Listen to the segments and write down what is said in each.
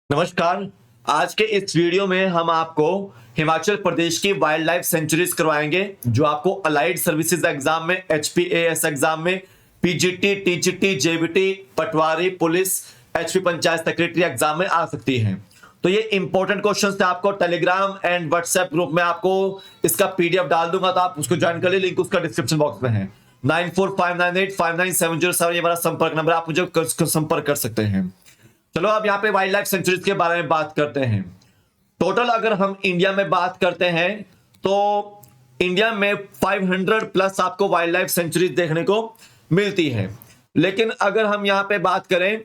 नमस्कार। आज के इस वीडियो में हम आपको हिमाचल प्रदेश की वाइल्ड लाइफ सेंचुरीज करवाएंगे जो आपको अलाइड सर्विसेज एग्जाम में, एचपीएएस एग्जाम में, PGT, TGT, JBT, patwari, police, HP panchayat secretary exam में आ सकती हैं। तो ये इंपॉर्टेंट क्वेश्चंस थे। आपको टेलीग्राम एंड व्हाट्सएप ग्रुप में आपको इसका पीडीएफ डाल दूंगा, तो आप उसको ज्वाइन कर ले। लिंक उसका डिस्क्रिप्शन बॉक्स में है। 9459859707 ये हमारा संपर्क नंबर, आप मुझे संपर्क कर सकते हैं। चलो अब यहाँ पे वाइल्ड लाइफ सेंचुरीज के बारे में बात करते हैं। टोटल अगर हम इंडिया में बात करते हैं तो इंडिया में 500 प्लस आपको वाइल्ड लाइफ सेंचुरीज देखने को मिलती है। लेकिन अगर हम यहाँ पे बात करें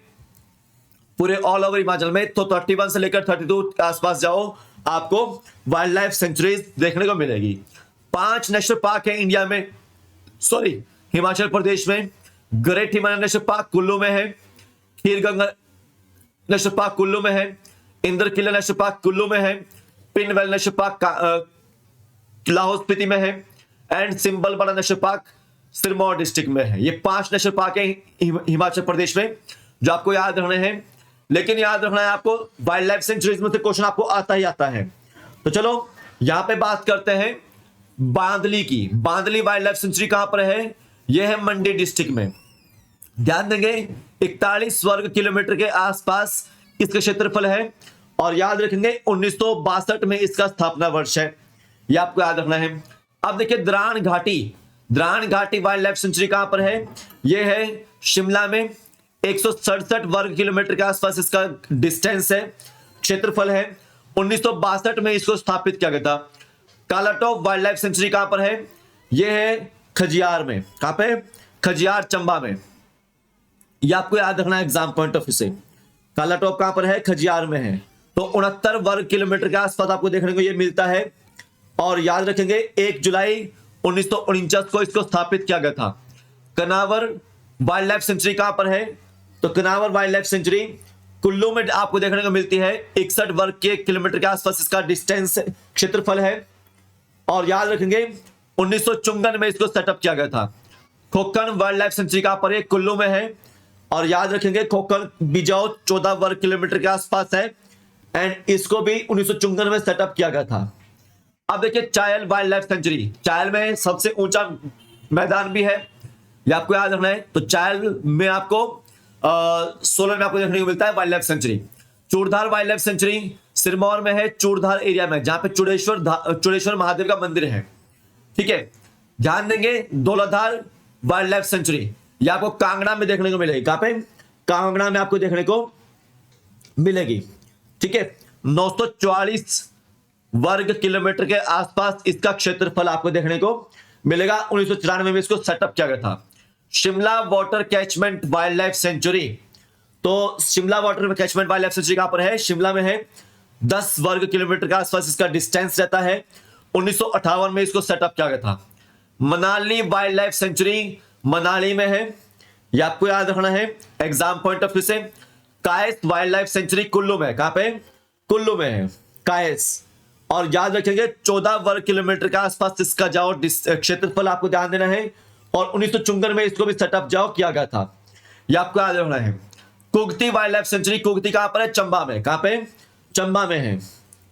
पूरे ऑल ओवर हिमाचल में तो 31 से लेकर 32 के आसपास जाओ, आपको वाइल्ड लाइफ सेंचुरीज देखने को मिलेगी। 5 नेशनल पार्क है इंडिया में, सॉरी हिमाचल प्रदेश में। Great Himalayan national park Kullu में है, खीर गंगा नेशनल पार्क कुल्लू में है, इंद्र किला नेशनल पार्क कुल्लू में है, पिनवेल नेशनल पार्क लाहौल स्पीति में है, and Simbalbara national park Sirmaur district में है। ये 5 नेशनल पार्क है हिमाचल प्रदेश में जो आपको याद रखने हैं। लेकिन याद रखना है आपको, वाइल्ड लाइफ सेंचुरीज में से क्वेश्चन आपको आता ही आता है। तो चलो यहां पे बात करते हैं बांदली की। बांदली वाइल्ड लाइफ सेंचुरी कहां पर है? यह है मंडी डिस्ट्रिक्ट में। ध्यान देंगे 41 वर्ग किलोमीटर के आसपास इसका क्षेत्रफल है। और याद रखेंगे 1962 में इसका स्थापना वर्ष है, यह आपको याद रखना है। अब देखिए द्राण घाटी वाइल्ड लाइफ सेंचुरी कहां पर है? यह है शिमला में। 167 वर्ग किलोमीटर के आसपास इसका डिस्टेंस है, क्षेत्रफल है। 1962 में इसको स्थापित किया गया था। कालाटोप वाइल्ड लाइफ सेंचुरी कहां पर है? यह है खजियार में। कहां पे? खजियार, चंबा में। ये आपको याद रखना है एग्जाम पॉइंट ऑफ व्यू से। कालाटॉप कहां पर है? खजियार में है। तो 69 वर्ग किलोमीटर के आसपास आपको देखने को ये मिलता है। और याद रखेंगे 1 जुलाई 1949 को इसको स्थापित किया गया था। कनावर वाइल्ड लाइफ सेंचुरी कहां पर है? तो कनावर वाइल्ड लाइफ सेंचुरी कुल्लू में आपको देखने को मिलती है। 61 वर्ग के किलोमीटर के आसपास इसका डिस्टेंस, क्षेत्रफल है। और याद रखेंगे 1954 में इसको सेटअप किया गया था। खोखन वाइल्ड लाइफ सेंचुरी कहां पर है? कुल्लू में है। और याद रखेंगे खोखन बिजाऊ 14 वर्ग किलोमीटर के आसपास है, एंड इसको भी 1954 में सेटअप किया गया था। अब देखिए Chail wild life sanctuary. Chail में सबसे ऊंचा मैदान भी है, ये आपको याद रखना है। तो चायल में आपको सोलन में आपको देखने को मिलता है wild life sanctuary. Churdhar wild life sanctuary Sirmaur में है, चूड़धार एरिया में, जहां पे चूड़ेश्वर महादेव का मंदिर है। ठीक है, ध्यान देंगे धौलाधार वाइल्ड लाइफ सेंचुरी ये आपको कांगड़ा में देखने को मिलेगी। कहां पे? कांगड़ा में आपको देखने को मिलेगी। ठीक है, 944 वर्ग किलोमीटर के आसपास इसका क्षेत्रफल आपको देखने को मिलेगा। 1994 में इसको सेटअप किया गया था। Shimla water catchment wildlife sanctuary. तो Shimla water catchment wildlife sanctuary कहां पर है? शिमला में है। 10 वर्ग किलोमीटर के आसपास इसका डिस्टेंस रहता है। 1958 में इसको सेटअप किया गया था। Manali wild life sanctuary Manali में है, यह आपको याद रखना है एग्जाम पॉइंट ऑफ व्यू से। कायस वाइल्ड लाइफ सेंचुरी कुल्लू में। कहां पे? कुल्लू में है कायस। और याद रखेंगे 14 वर्ग किलोमीटर के आसपास इसका जाओ क्षेत्रफल आपको ध्यान देना है। और 1954 में इसको भी सेटअप जाओ किया गया था, यह आपको याद रखना है। Kugti wild life sanctuary, Kugti कहां पर है? चंबा में। कहां पे? चंबा में है,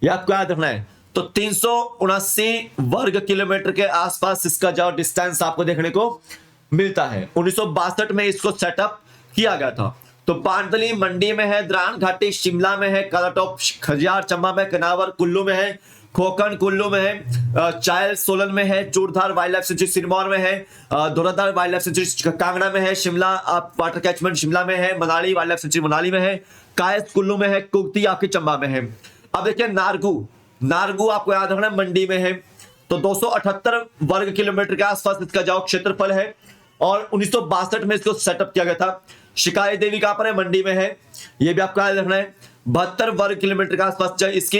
यह आपको याद रखना है। तो 379 वर्ग किलोमीटर के आसपास इसका जाओ डिस्टेंस आपको देखने को मिलता है। 1962 में इसको सेटअप किया गया था। तो बांदली मंडी में है, द्राण घाटी शिमला में है, कालाटॉप खजियार चंबा में, कनावर कुल्लू में है, खोखन कुल्लू में है, चायल सोलन में है, Churdhar wild life sanctuary Sirmaur में है, Dhauladhar wild life sanctuary Kangra में है, शिमला वाटर कैचमेंट शिमला में है, Manali wild life sanctuary Manali में है, कायस कुल्लू में है, कुगती आपकी चंबा में है। अब देखिए नारगू आपको याद रखना मंडी में है। तो 278 वर्ग किलोमीटर के आसपास इसका जाओ क्षेत्रफल है। और 1962 में इसको सेटअप किया गया था। शिकाई देवी कहां पर है? मंडी में है, यह भी आपको याद रखना है। 72 वर्ग किलोमीटर के आसपास इसकी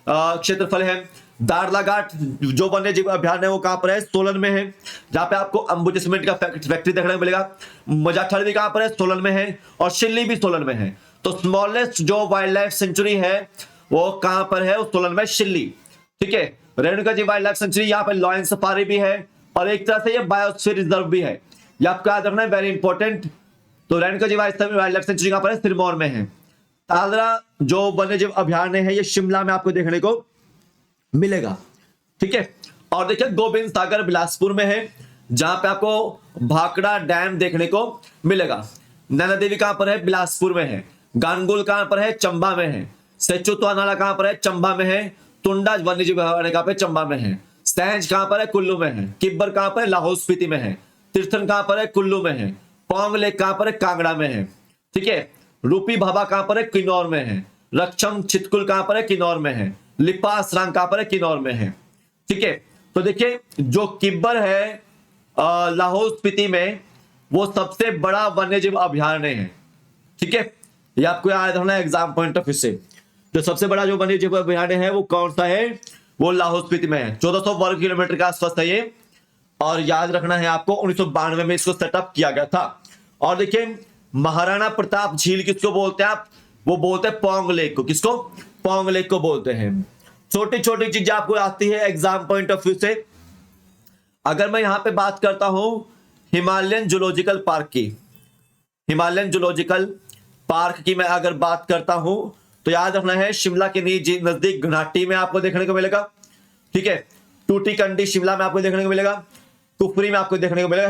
क्षेत्रफल है। दारलाघाट जो वन्य जीव अभ्यारण्य है वो कहां पर है? सोलन में है, जहां पे आपको अंबुजा सीमेंट का फैक्ट्री देखने को मिलेगा। मजाठर भी कहां पर है? सोलन में है। और शिल्ली भी सोलन में है। तो स्मॉलेस्ट जो वाइल्ड लाइफ सेंचुरी है वो कहां पर है? सोलन में, शिल्ली। ठीक है, Renuka ji wild life sanctuary, यहाँ पे लॉयन सफारी भी है और एक तरह से ये बायोस्फीयर रिजर्व भी है, ये आपको याद रखना है, वेरी इंपॉर्टेंट। तो Renuka ji wild life sanctuary कहां पर है? सिरमौर में है। तालरा जो वन्य जीव अभयारण्य है ये शिमला में आपको देखने को मिलेगा। ठीक है, और देखिए गोविंद सागर बिलासपुर में है, जहां पे आपको भाखड़ा डैम देखने को मिलेगा। नैना देवी कहां पर है? बिलासपुर में है। गानगुल कहां पर है? चंबा में है। सेचुतवा नाला कहां पर है? चंबा में है। टुंडा वन्य जीव अभयारण्य कहां पे? चंबा में है। सैंज कहां पर है? कुल्लू में है। किब्बर कहां पर है? लाहौल स्पीति में है। तीर्थन कहां पर है? कुल्लू में है। पोंग लेक कहां पर है? कांगड़ा में है। ठीक है, रूपी भाभा कहां पर है? किन्नौर में है। रक्षम छितकुल कहां पर है? किन्नौर में है। लिपास रांग कहां पर है? किन्नौर में है। ठीक है, तो देखिए जो किब्बर है लाहौल स्पीति में, वो सबसे बड़ा वन्यजीव अभयारण्य है। ठीक है, ये आपको याद रखना है एग्जाम पॉइंट ऑफ व्यू से। जो सबसे बड़ा जो वन्यजीव अभयारण्य है वो कौन सा है? वो लाहौल स्पीति में है। 1400 वर्ग किलोमीटर का आसपास है ये, और याद रखना है आपको 1992 में इसको सेटअप किया गया था। और देखिए महाराणा प्रताप झील किसको बोलते हैं आप? वो बोलते हैं पोंग लेक को। किसको? पोंग लेक को बोलते हैं। छोटी छोटी चीजें आपको आती है एग्जाम पॉइंट ऑफ व्यू से। अगर मैं यहां पे बात करता हूं हिमालयन जूलॉजिकल पार्क की, हिमालयन जूलॉजिकल पार्क की मैं अगर बात करता हूं तो याद रखना है शिमला के नजदीक घनाटी में आपको देखने को मिलेगा। ठीक है, टूटीकंडी शिमला में आपको देखने को मिलेगा। कुफरी में आपको देखने को मिलेगा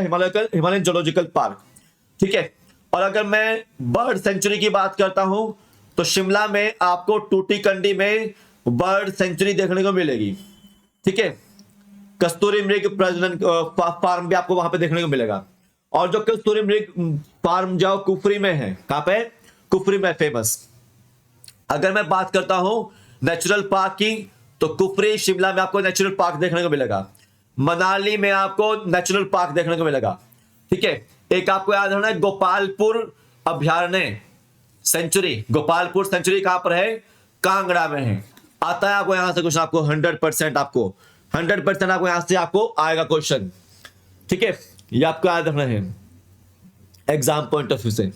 हिमालयन जूलॉजिकल पार्क। ठीक है, और अगर मैं बर्ड सेंचुरी की बात करता हूं तो शिमला में आपको टूटीकंडी में बर्ड सेंचुरी देखने को मिलेगी। ठीक है, कस्तूरी मृग प्रजनन फार्म भी आपको वहां पे देखने को मिलेगा। और जो कस्तूरी मृग फार्म जो कुफरी में है, कहां पे? कुफरी में फेमस। अगर मैं बात करता हूं नेचुरल पार्क की तो कुफरी शिमला में आपको नेचुरल पार्क देखने को मिलेगा। मनाली में आपको नेचुरल पार्क देखने को मिलेगा। ठीक है, एक आपको याद रखना है गोपालपुर अभयारण्य सेंचुरी। गोपालपुर सेंचुरी कहां पर है? कांगड़ा में है। आता है आपको यहां से क्वेश्चन, आपको 100% आपको 100% आपको यहां से आपको आएगा क्वेश्चन। ठीक है, ये आपको याद रखना है एग्जाम पॉइंट ऑफ व्यू से।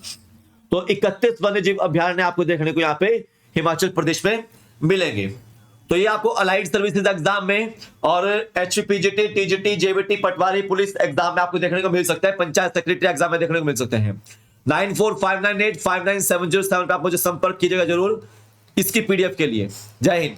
तो 31 वन्यजीव अभयारण्य आपको देखने को यहाँ पे हिमाचल प्रदेश में मिलेंगे। तो ये आपको अलाइड सर्विसेज एग्जाम में और एचपीजीटी, TGT, JBT, patwari, police exam में आपको देखने को मिल सकता है। पंचायत सेक्रेटरी एग्जाम में देखने को मिल सकते हैं। 9459859707 पे आप मुझे संपर्क कीजिएगा जरूर इसकी पीडीएफ के लिए। जय हिंद।